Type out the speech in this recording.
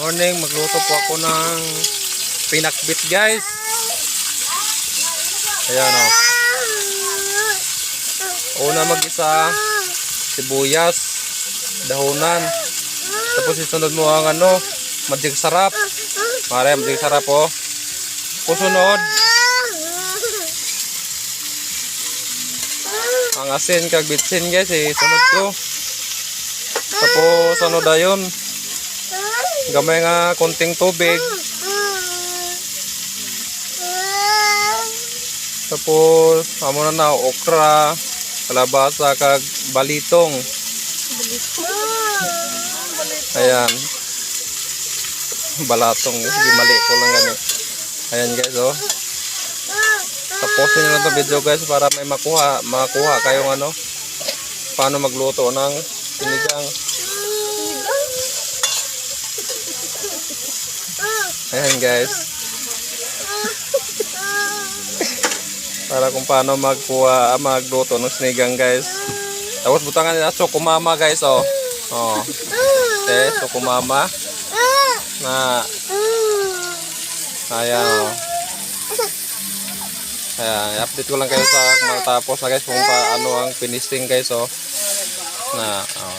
Morning, magluto po ako ng pinakbit guys. Ayan o. Una mag-isa, sibuyas, dahunan. Tapos isunod mo ang magic sarap. Mare, magic sarap o. Kusunod, ang asin kag bitsin guys, isunod ko. Tapos ano dayon, gamay nga konting tubig. Tapos amo na okra, kalabasa kag balitong. Ayan. Balatong, hindi mali ko lang gani. Ayan guys oh. Tapusin nyo na to video guys para may makuha kayong paano magluto ng sinigang. Ayan guys. Para kung paano magluto ng sinigang guys. Tapos butangan nila sukumama guys oh. Oh. Okay, sukumama. Na ayan oh. Ayan, i-update ko lang kayo sa matapos na guys kung paano ang finishing guys oh. Na oh.